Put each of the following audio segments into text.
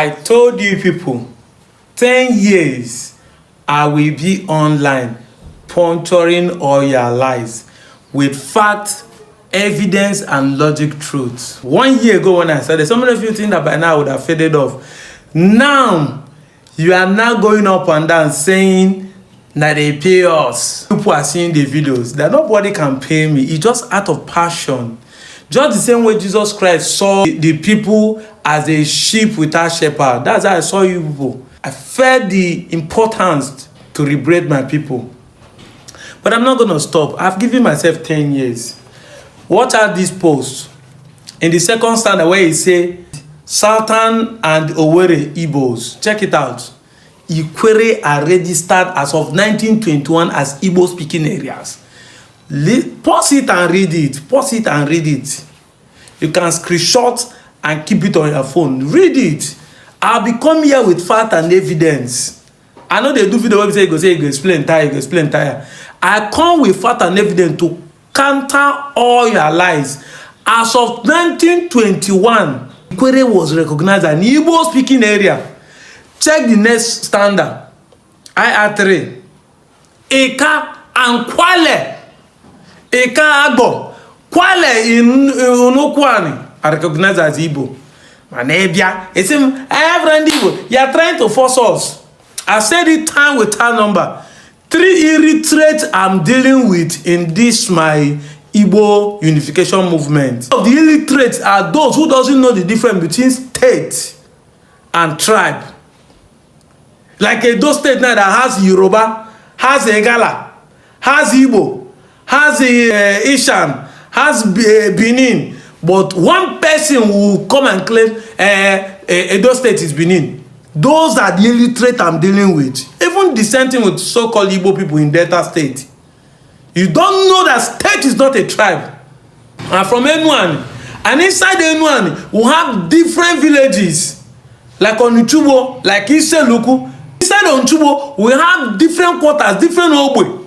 I told you people, 10 years I will be online puncturing all your lies with facts, evidence, and logic truth. 1 year ago when I started, some of you think that by now I would have faded off. Now, you are now going up and down saying that they pay us. People are seeing the videos that nobody can pay me. It's just out of passion. Just the same way Jesus Christ saw the people as a sheep without shepherd. That's how I saw you people. I felt the importance to liberate my people. But I'm not going to stop. I've given myself 10 years. Watch out this post. In the second standard where it says, Southern and Owerri Igbos. Check it out. Ikweres are registered as of 1921 as Igbo speaking areas. Pause it and read it. Pause it and read it. You can screenshot and keep it on your phone. Read it. I'll be come here with fact and evidence. I know they do video where you go explain tire. I come with fact and evidence to counter all your lies. As of 1921, Ikweres was recognized as an Igbo speaking area. Check the next standard. IR3. Eka and Kwale. Eka Agbo. Kwale in Unukwani are recognized as Igbo. Manebia. It's him. Every Igbo. You are trying to force us. I said it time with time number. 3 illiterates I'm dealing with in this my Igbo unification movement. The illiterates are those who doesn't know the difference between state and tribe. Like those state now that has Yoruba, has Egala, has Igbo, has Ishan, has Benin, but one person will come and claim Edo State is Benin. Those are the illiterate I'm dealing with. Even the same thing with so-called Igbo people in Delta State. You don't know that state is not a tribe. And from Enuani, and inside Enuani, we have different villages. Like Onitshubo, like Iseluku. Inside Onitshubo, we have different quarters, different Ogbe.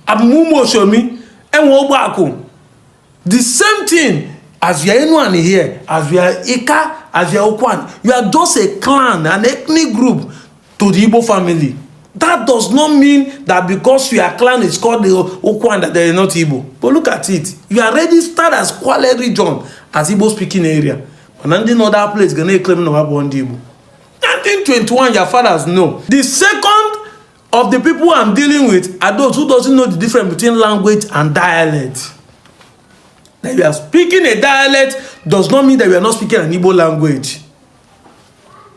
Amumo Shomi, and Wobaku. The same thing as we are Enuani here, as we are Ika, as we are Okwan. You are just a clan, an ethnic group to the Igbo family. That does not mean that because your clan is called the Okwan that they are not Igbo. But look at it. You are registered as Kwale region, as Igbo speaking area. But nothing other place gonna claim no one Igbo. 1921, your fathers know. The second of the people I'm dealing with are those who doesn't know the difference between language and dialect. That you are speaking a dialect does not mean that you are not speaking an Igbo language.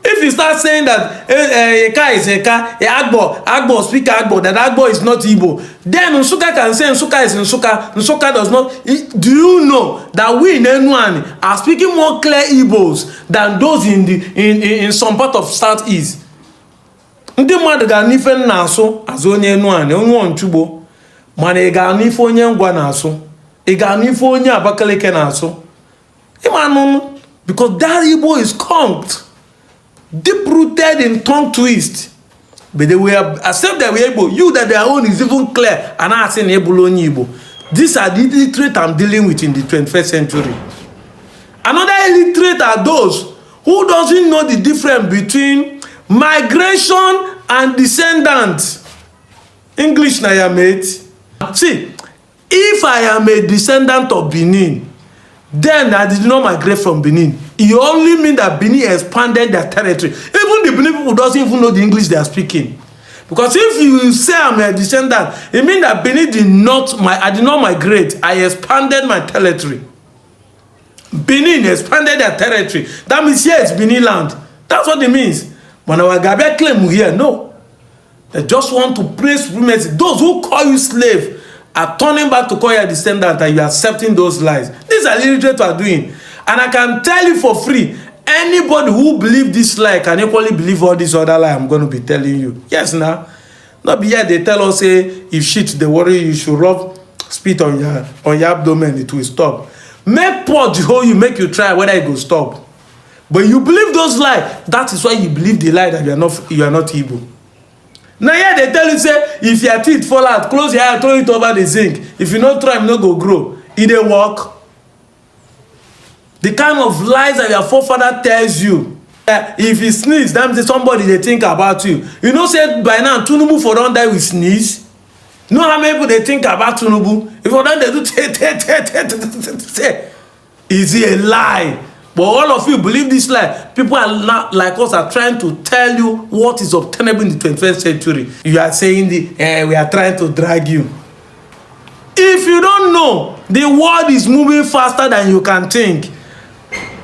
If you start saying that Eka is Eka, Agbo speak Agbo, that Agbo is not Igbo, then Nsukka can say Nsukka is Nsukka, Nsukka does not. Do you know that we in Enuani are speaking more clear Igbos than those in some part of Southeast? Ndị mmadụ ga n'ife na-asụ azụ onye Enuani, onye Onitshubo, mana ị ga n'ife onye Ngwa na-asụ, ị ga n'ife onye Abakaliki na-asụ. Because that Igbo is conked, deep-rooted in tongue twist. But they will accept that we're able. You that their own is even clear. And I say Igbo. These are the illiterate I'm dealing with in the 21st century. Another illiterate are those who doesn't know the difference between migration and descendant. English na ya mate. See, if I am a descendant of Benin, then I did not migrate from Benin. It only means that Benin expanded their territory. Even the Benin people doesn't even know the English they are speaking. Because if you say I'm a descendant, it means that Benin I did not migrate. I expanded my territory. Benin expanded their territory. That means here it's Benin land. That's what it means. But our Gabia claim here, no. They just want to praise supremacy. Those who call you slave are turning back to call you a descendant and you are accepting those lies. These are illiterate are doing. And I can tell you for free, anybody who believes this lie can equally believe all this other lie I'm going to be telling you. Yes, now. Not be here they tell us, say, if shit they worry, you should rub spit on your abdomen, it will stop. Make purge hold you, make you try whether it will stop. But you believe those lies. That is why you believe the lie that you are not Igbo. Now here they tell you, say, if your teeth fall out, close your eye, throw it over the zinc. If you not try, you not go grow. It dey work. The kind of lies that your forefather tells you If you sneeze, that means somebody they think about you. You know, say by now Tinubu for don die with sneeze. You know how many people they think about Tinubu? If for them they do say, is it a lie? But all of you believe this lie. People are not like us are trying to tell you what is obtainable in the 21st century. You are saying we are trying to drag you. If you don't know, the world is moving faster than you can think.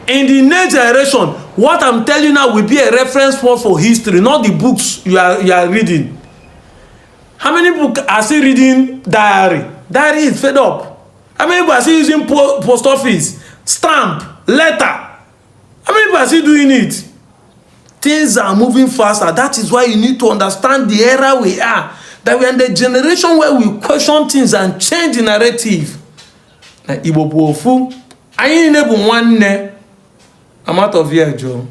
In the next generation, what I'm telling you now will be a reference point for history, not the books you are reading. How many people are still reading diary? Diary is fed up. How many people are still using post office, stamp, letter? How many people are still doing it? Things are moving faster. That is why you need to understand the era we are. That we are in the generation where we question things and change the narrative. Na Igbo pofu, anyị na-ebu nwanne. I'm out of here, Joe.